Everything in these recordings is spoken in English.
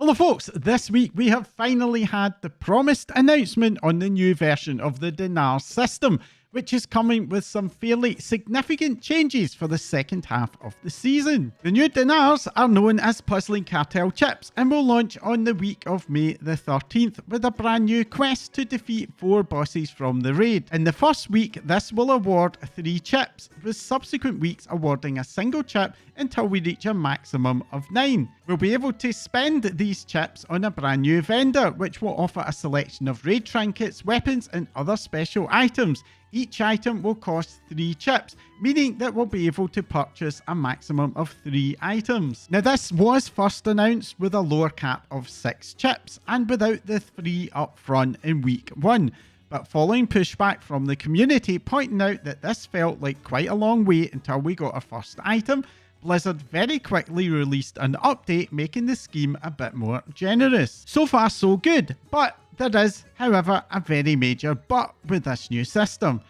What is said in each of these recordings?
Hello folks, this week we have finally had the promised announcement on the new version of the Dinars system, which is coming with some fairly significant changes for the second half of the season. The new Dinars are known as Puzzling Cartel chips and will launch on the week of May the 13th with a brand new quest to defeat 4 bosses from the raid. In the first week, this will award 3 chips, with subsequent weeks awarding a single chip until we reach a maximum of 9. We'll be able to spend these chips on a brand new vendor, which will offer a selection of raid trinkets, weapons and other special items. Each item will cost 3 chips, meaning that we'll be able to purchase a maximum of 3 items. Now this was first announced with a lower cap of 6 chips and without the 3 up front in week 1. But following pushback from the community pointing out that this felt like quite a long wait until we got our first item, Blizzard very quickly released an update making the scheme a bit more generous. So far so good, but there is, however, a very major but with this new system.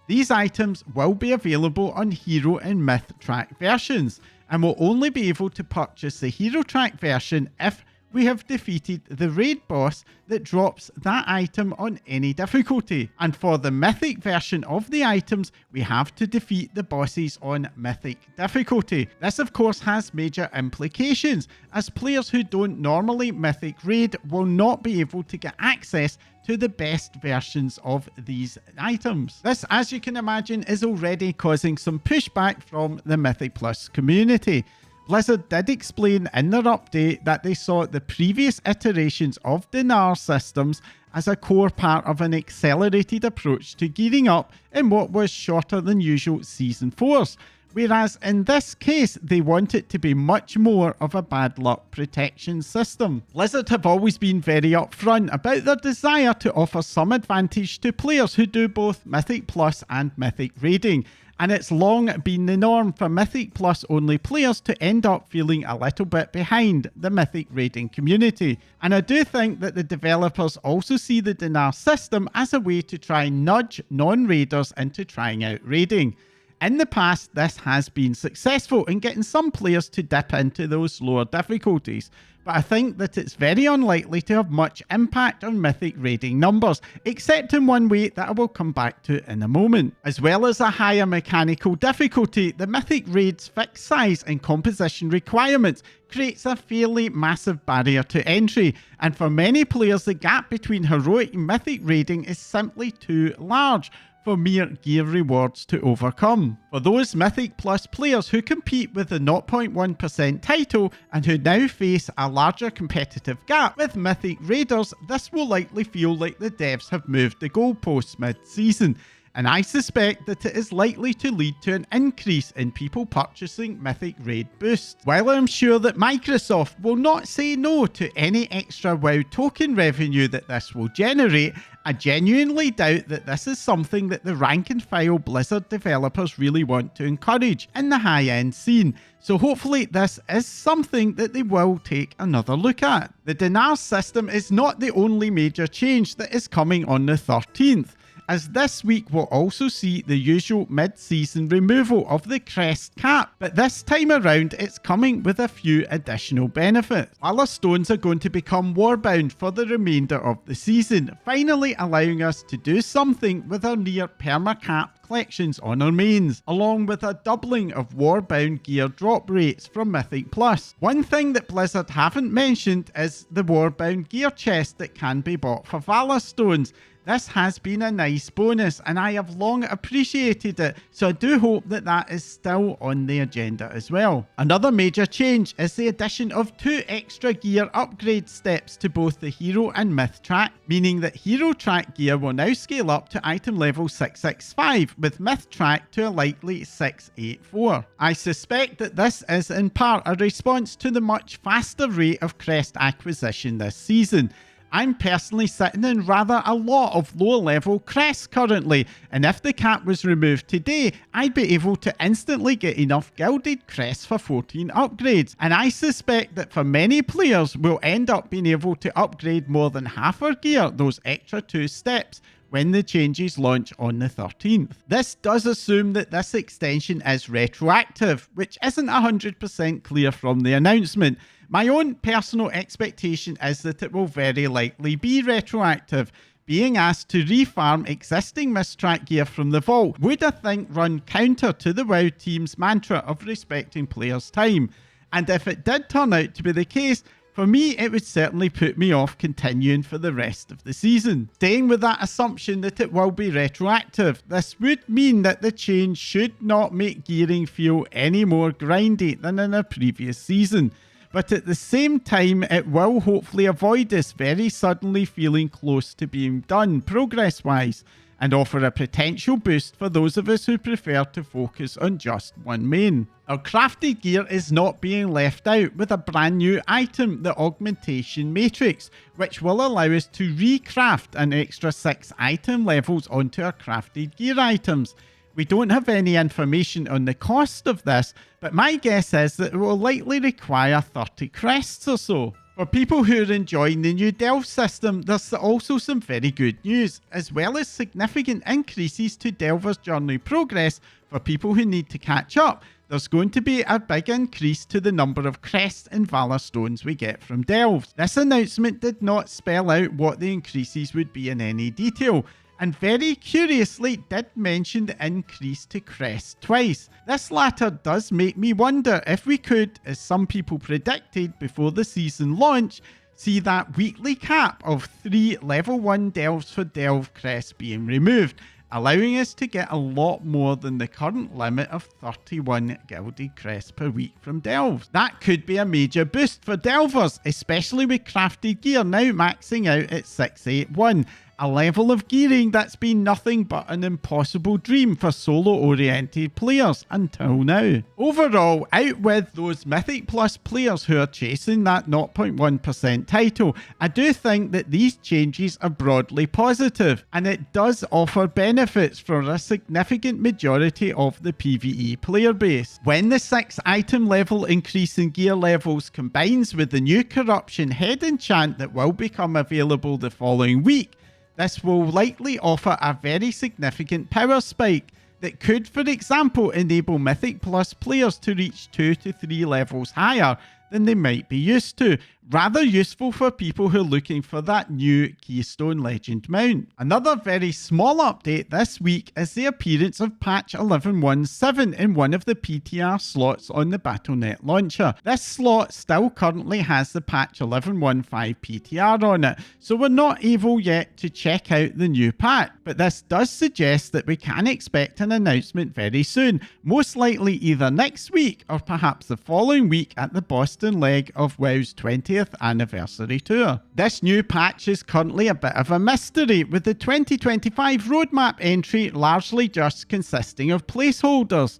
These items will be available on Hero and Myth track versions, and will only be able to purchase the Hero track version if we have defeated the raid boss that drops that item on any difficulty. And for the Mythic version of the items, we have to defeat the bosses on Mythic difficulty. This of course has major implications, as players who don't normally Mythic raid will not be able to get access to the best versions of these items. This, as you can imagine, is already causing some pushback from the Mythic Plus community. Blizzard did explain in their update that they saw the previous iterations of Dinar systems as a core part of an accelerated approach to gearing up in what was shorter than usual Season 4s, whereas in this case they want it to be much more of a bad luck protection system. Blizzard have always been very upfront about their desire to offer some advantage to players who do both Mythic Plus and Mythic raiding, and it's long been the norm for Mythic Plus only players to end up feeling a little bit behind the Mythic raiding community. And I do think that the developers also see the Dinar system as a way to try and nudge non-raiders into trying out raiding. In the past, this has been successful in getting some players to dip into those lower difficulties, but I think that it's very unlikely to have much impact on Mythic raiding numbers, except in one way that I will come back to in a moment. As well as a higher mechanical difficulty, the Mythic raid's fixed size and composition requirements creates a fairly massive barrier to entry, and for many players the gap between heroic and Mythic raiding is simply too large for mere gear rewards to overcome. For those Mythic Plus players who compete with the 0.1% title and who now face a larger competitive gap with Mythic Raiders, this will likely feel like the devs have moved the goalposts mid-season, and I suspect that it is likely to lead to an increase in people purchasing Mythic Raid boosts. While I'm sure that Microsoft will not say no to any extra WoW token revenue that this will generate, I genuinely doubt that this is something that the rank and file Blizzard developers really want to encourage in the high-end scene, so hopefully this is something that they will take another look at. The Dinars system is not the only major change that is coming on the 13th. As this week will also see the usual mid-season removal of the crest cap, but this time around it's coming with a few additional benefits. Our stones are going to become warbound for the remainder of the season, finally allowing us to do something with our near perma-cap collections on our mains, along with a doubling of warbound gear drop rates from Mythic Plus. One thing that Blizzard haven't mentioned is the warbound gear chest that can be bought for Valor stones. This has been a nice bonus and I have long appreciated it, so I do hope that that is still on the agenda as well. Another major change is the addition of 2 extra gear upgrade steps to both the Hero and Myth track, meaning that Hero track gear will now scale up to item level 665, with Myth track to a likely 684. I suspect that this is in part a response to the much faster rate of crest acquisition this season. I'm personally sitting in rather a lot of lower level crests currently, and if the cap was removed today, I'd be able to instantly get enough gilded crests for 14 upgrades, and I suspect that for many players we'll end up being able to upgrade more than half our gear those extra 2 steps when the changes launch on the 13th. This does assume that this extension is retroactive, which isn't 100% clear from the announcement, My own personal expectation is that it will very likely be retroactive. Being asked to refarm existing Misttrack gear from the vault would, I think, run counter to the WoW team's mantra of respecting players' time. And if it did turn out to be the case, for me, it would certainly put me off continuing for the rest of the season. Staying with that assumption that it will be retroactive, this would mean that the change should not make gearing feel any more grindy than in a previous season. But at the same time, it will hopefully avoid us very suddenly feeling close to being done progress-wise, and offer a potential boost for those of us who prefer to focus on just one main. Our crafted gear is not being left out with a brand new item, the Augmentation Matrix, which will allow us to recraft an extra 6 item levels onto our crafted gear items. We don't have any information on the cost of this, but my guess is that it will likely require 30 crests or so. For people who are enjoying the new delve system, there's also some very good news, as well as significant increases to Delver's journey progress for people who need to catch up. There's going to be a big increase to the number of crests and valor stones we get from delves. This announcement did not spell out what the increases would be in any detail, and very curiously did mention the increase to crest twice. This latter does make me wonder if we could, as some people predicted before the season launch, see that weekly cap of 3 level 1 delves for delve crests being removed, allowing us to get a lot more than the current limit of 31 gilded crests per week from delves. That could be a major boost for delvers, especially with crafted gear now maxing out at 681. A level of gearing that's been nothing but an impossible dream for solo-oriented players until now. Overall, out with those Mythic Plus players who are chasing that 0.1% title, I do think that these changes are broadly positive, and it does offer benefits for a significant majority of the PvE player base. When the 6 item level increase in gear levels combines with the new Corruption head enchant that will become available the following week, this will likely offer a very significant power spike that could, for example, enable Mythic Plus players to reach 2 to 3 levels higher than they might be used to. Rather useful for people who are looking for that new Keystone Legend mount. Another very small update this week is the appearance of patch 11.17 in one of the PTR slots on the Battle.net launcher. This slot still currently has the patch 11.15 PTR on it, so we're not able yet to check out the new patch, but this does suggest that we can expect an announcement very soon, most likely either next week or perhaps the following week at the Boston leg of WoW's 20th anniversary tour. This new patch is currently a bit of a mystery, with the 2025 roadmap entry largely just consisting of placeholders.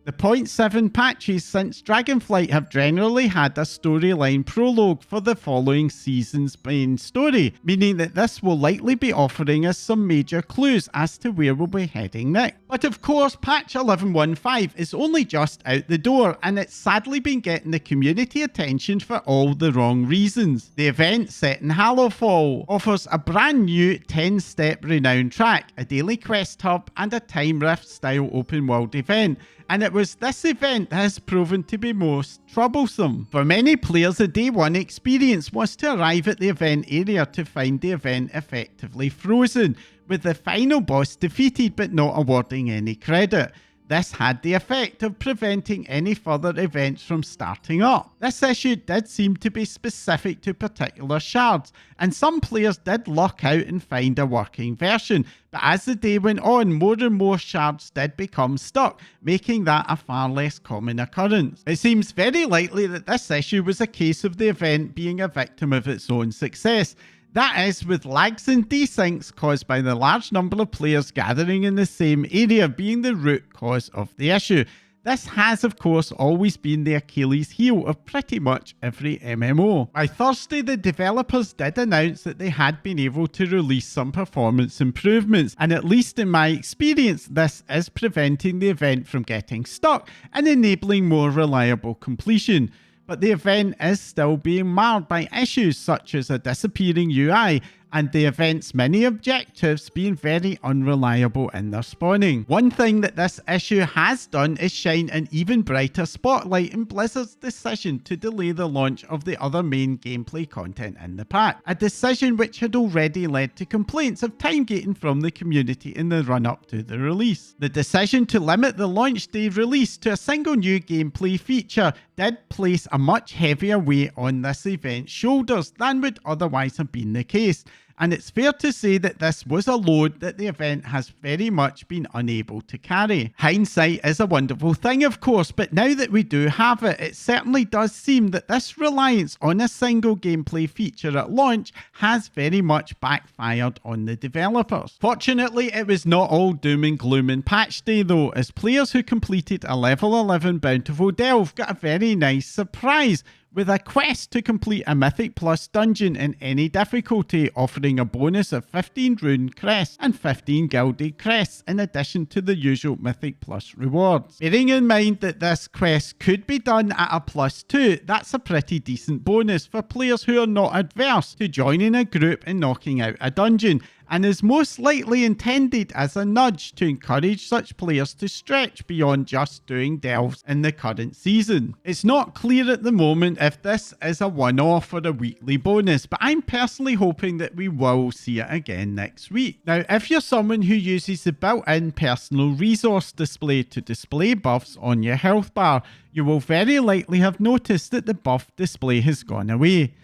The 0.7 patches since Dragonflight have generally had a storyline prologue for the following season's main story, meaning that this will likely be offering us some major clues as to where we'll be heading next. But of course, patch 11.15 is only just out the door, and it's sadly been getting the community attention for all the wrong reasons. The event, set in Hallowfall, offers a brand new 10-step renown track, a daily quest hub, and a Time Rift style open world event. And it was this event that has proven to be most troublesome. For many players, the day one experience was to arrive at the event area to find the event effectively frozen, with the final boss defeated but not awarding any credit. This had the effect of preventing any further events from starting up. This issue did seem to be specific to particular shards, and some players did luck out and find a working version, but as the day went on, more and more shards did become stuck, making that a far less common occurrence. It seems very likely that this issue was a case of the event being a victim of its own success. That is, with lags and desyncs caused by the large number of players gathering in the same area being the root cause of the issue. This has, of course, always been the Achilles heel of pretty much every MMO. By Thursday, the developers did announce that they had been able to release some performance improvements, and at least in my experience, this is preventing the event from getting stuck and enabling more reliable completion. But the event is still being marred by issues such as a disappearing UI, and the event's many objectives being very unreliable in their spawning. One thing that this issue has done is shine an even brighter spotlight in Blizzard's decision to delay the launch of the other main gameplay content in the pack, a decision which had already led to complaints of time gating from the community in the run-up to the release. The decision to limit the launch day release to a single new gameplay feature did place a much heavier weight on this event's shoulders than would otherwise have been the case, and it's fair to say that this was a load that the event has very much been unable to carry. Hindsight is a wonderful thing, of course, but now that we do have it, it certainly does seem that this reliance on a single gameplay feature at launch has very much backfired on the developers. Fortunately, it was not all doom and gloom in patch day though, as players who completed a level 11 Bountiful Delve got a very nice surprise with a quest to complete a Mythic Plus dungeon in any difficulty, offering a bonus of 15 rune crests and 15 gilded crests in addition to the usual Mythic Plus rewards. Bearing in mind that this quest could be done at a +2, that's a pretty decent bonus for players who are not adverse to joining a group and knocking out a dungeon, and is most likely intended as a nudge to encourage such players to stretch beyond just doing delves in the current season. It's not clear at the moment if this is a one-off or a weekly bonus, but I'm personally hoping that we will see it again next week. Now, if you're someone who uses the built-in personal resource display to display buffs on your health bar, you will very likely have noticed that the buff display has gone away.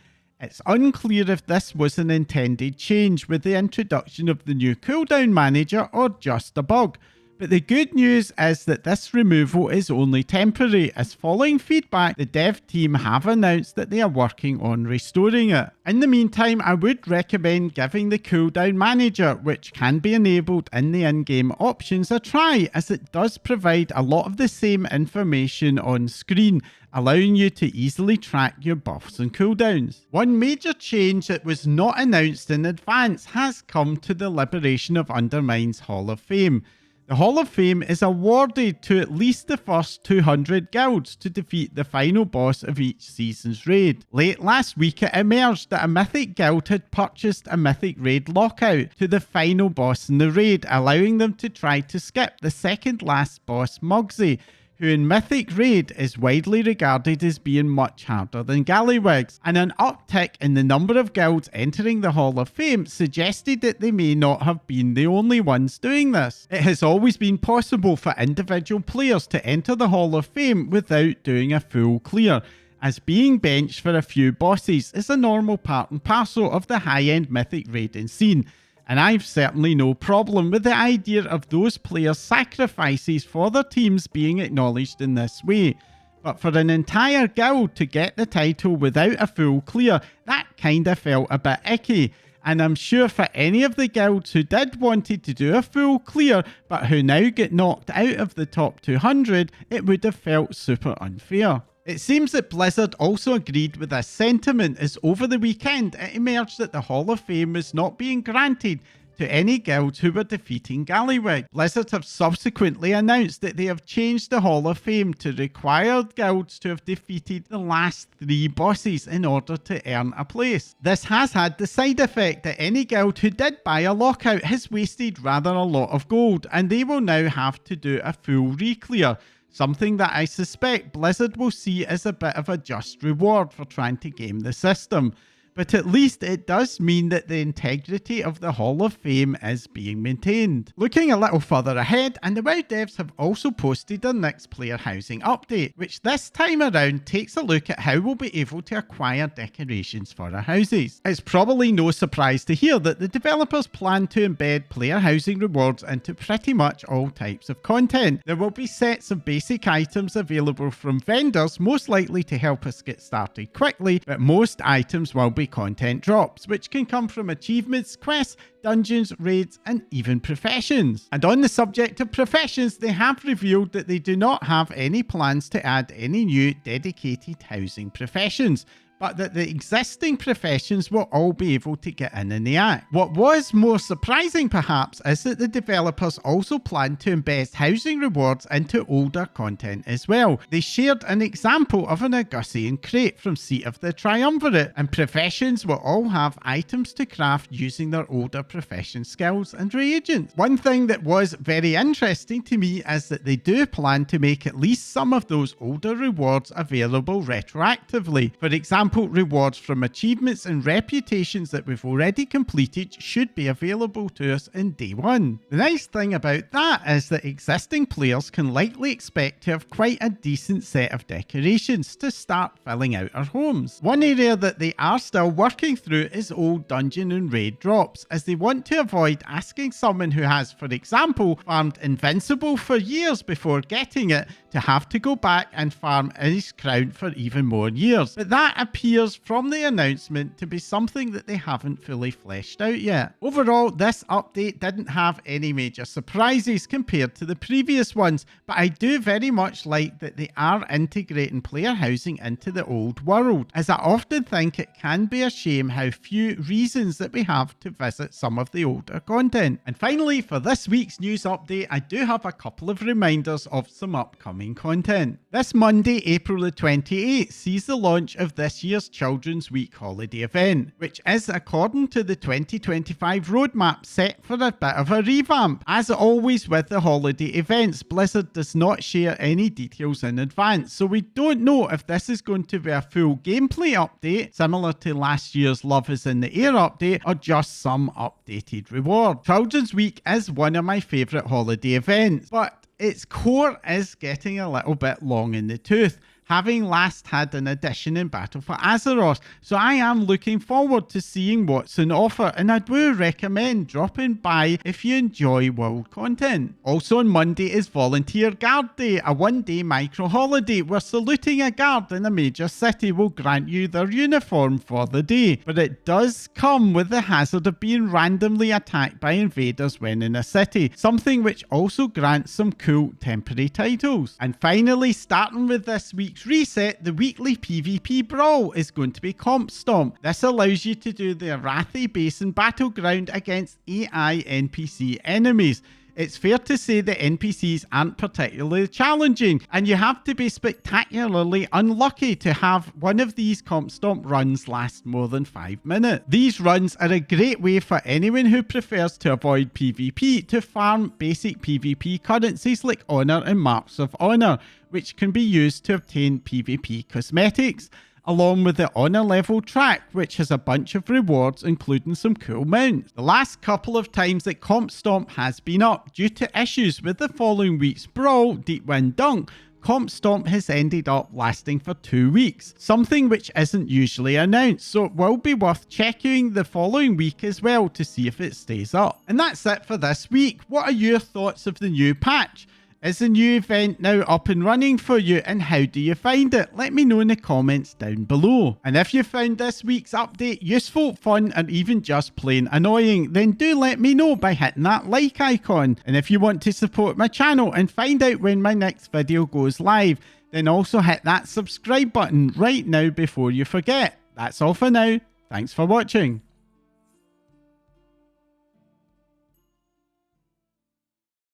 It's unclear if this was an intended change with the introduction of the new cooldown manager or just a bug, but the good news is that this removal is only temporary, as following feedback the dev team have announced that they are working on restoring it. In the meantime, I would recommend giving the cooldown manager, which can be enabled in the in-game options, a try, as it does provide a lot of the same information on screen, allowing you to easily track your buffs and cooldowns. One major change that was not announced in advance has come to the liberation of Undermine's Hall of Fame. The Hall of Fame is awarded to at least the first 200 guilds to defeat the final boss of each season's raid. Late last week it emerged that a Mythic guild had purchased a Mythic raid lockout to the final boss in the raid, allowing them to try to skip the second last boss, Mugsy, who in Mythic Raid is widely regarded as being much harder than Gallywiggs, and an uptick in the number of guilds entering the Hall of Fame suggested that they may not have been the only ones doing this. It has always been possible for individual players to enter the Hall of Fame without doing a full clear, as being benched for a few bosses is a normal part and parcel of the high-end Mythic raiding scene, and I've certainly no problem with the idea of those players' sacrifices for their teams being acknowledged in this way. But for an entire guild to get the title without a full clear, that kinda felt a bit icky. And I'm sure for any of the guilds who did wanted to do a full clear, but who now get knocked out of the top 200, it would have felt super unfair. It seems that Blizzard also agreed with this sentiment, as over the weekend it emerged that the Hall of Fame was not being granted to any guilds who were defeating Gallywig. Blizzard have subsequently announced that they have changed the Hall of Fame to require guilds to have defeated the last 3 bosses in order to earn a place. This has had the side effect that any guild who did buy a lockout has wasted rather a lot of gold, and they will now have to do a full re-clear. Something that I suspect Blizzard will see as a bit of a just reward for trying to game the system. But at least it does mean that the integrity of the Hall of Fame is being maintained. Looking a little further ahead, and the WoW devs have also posted their next player housing update, which this time around takes a look at how we'll be able to acquire decorations for our houses. It's probably no surprise to hear that the developers plan to embed player housing rewards into pretty much all types of content. There will be sets of basic items available from vendors, most likely to help us get started quickly, but most items will be content drops, which can come from achievements, quests, dungeons, raids, and even professions. And on the subject of professions, they have revealed that they do not have any plans to add any new dedicated housing professions, but that the existing professions will all be able to get in the act. What was more surprising perhaps is that the developers also plan to embed housing rewards into older content as well. They shared an example of an Augustian crate from Seat of the Triumvirate, and professions will all have items to craft using their older profession skills and reagents. One thing that was very interesting to me is that they do plan to make at least some of those older rewards available retroactively. For example, rewards from achievements and reputations that we've already completed should be available to us in day one. The nice thing about that is that existing players can likely expect to have quite a decent set of decorations to start filling out our homes. One area that they are still working through is old dungeon and raid drops, as they want to avoid asking someone who has, for example, farmed Invincible for years before getting it to have to go back and farm his crown for even more years. But that appears from the announcement to be something that they haven't fully fleshed out yet. Overall, this update didn't have any major surprises compared to the previous ones, but I do very much like that they are integrating player housing into the old world, as I often think it can be a shame how few reasons that we have to visit some of the older content. And finally, for this week's news update, I do have a couple of reminders of some upcoming content. This Monday, April the 28th, sees the launch of this year's Children's Week holiday event, which is, according to the 2025 roadmap, set for a bit of a revamp. As always with the holiday events, Blizzard does not share any details in advance, so we don't know if this is going to be a full gameplay update, similar to last year's Love is in the Air update, or just some updated reward. Children's Week is one of my favourite holiday events, but its core is getting a little bit long in the tooth, having last had an addition in Battle for Azeroth, so I am looking forward to seeing what's on offer, and I do recommend dropping by if you enjoy world content. Also on Monday is Volunteer Guard Day, a one-day micro-holiday where saluting a guard in a major city will grant you their uniform for the day, but it does come with the hazard of being randomly attacked by invaders when in a city, something which also grants some cool temporary titles. And finally, starting with this week's reset, the weekly PvP brawl is going to be Comp Stomp. This allows you to do the Arathi Basin battleground against AI NPC enemies. It's fair to say the NPCs aren't particularly challenging, and you have to be spectacularly unlucky to have one of these Comp Stomp runs last more than 5 minutes. These runs are a great way for anyone who prefers to avoid PvP to farm basic PvP currencies like Honor and Marks of Honor, which can be used to obtain PvP cosmetics, along with the Honor level track, which has a bunch of rewards including some cool mounts. The last couple of times that Comp Stomp has been up due to issues with the following week's brawl, Deepwind Dunk, Comp Stomp has ended up lasting for 2 weeks, something which isn't usually announced, so it will be worth checking the following week as well to see if it stays up. And that's it for this week. What are your thoughts of the new patch? Is the new event now up and running for you, and how do you find it? Let me know in the comments down below. And if you found this week's update useful, fun, or even just plain annoying, then do let me know by hitting that like icon. And if you want to support my channel and find out when my next video goes live, then also hit that subscribe button right now before you forget. That's all for now. Thanks for watching.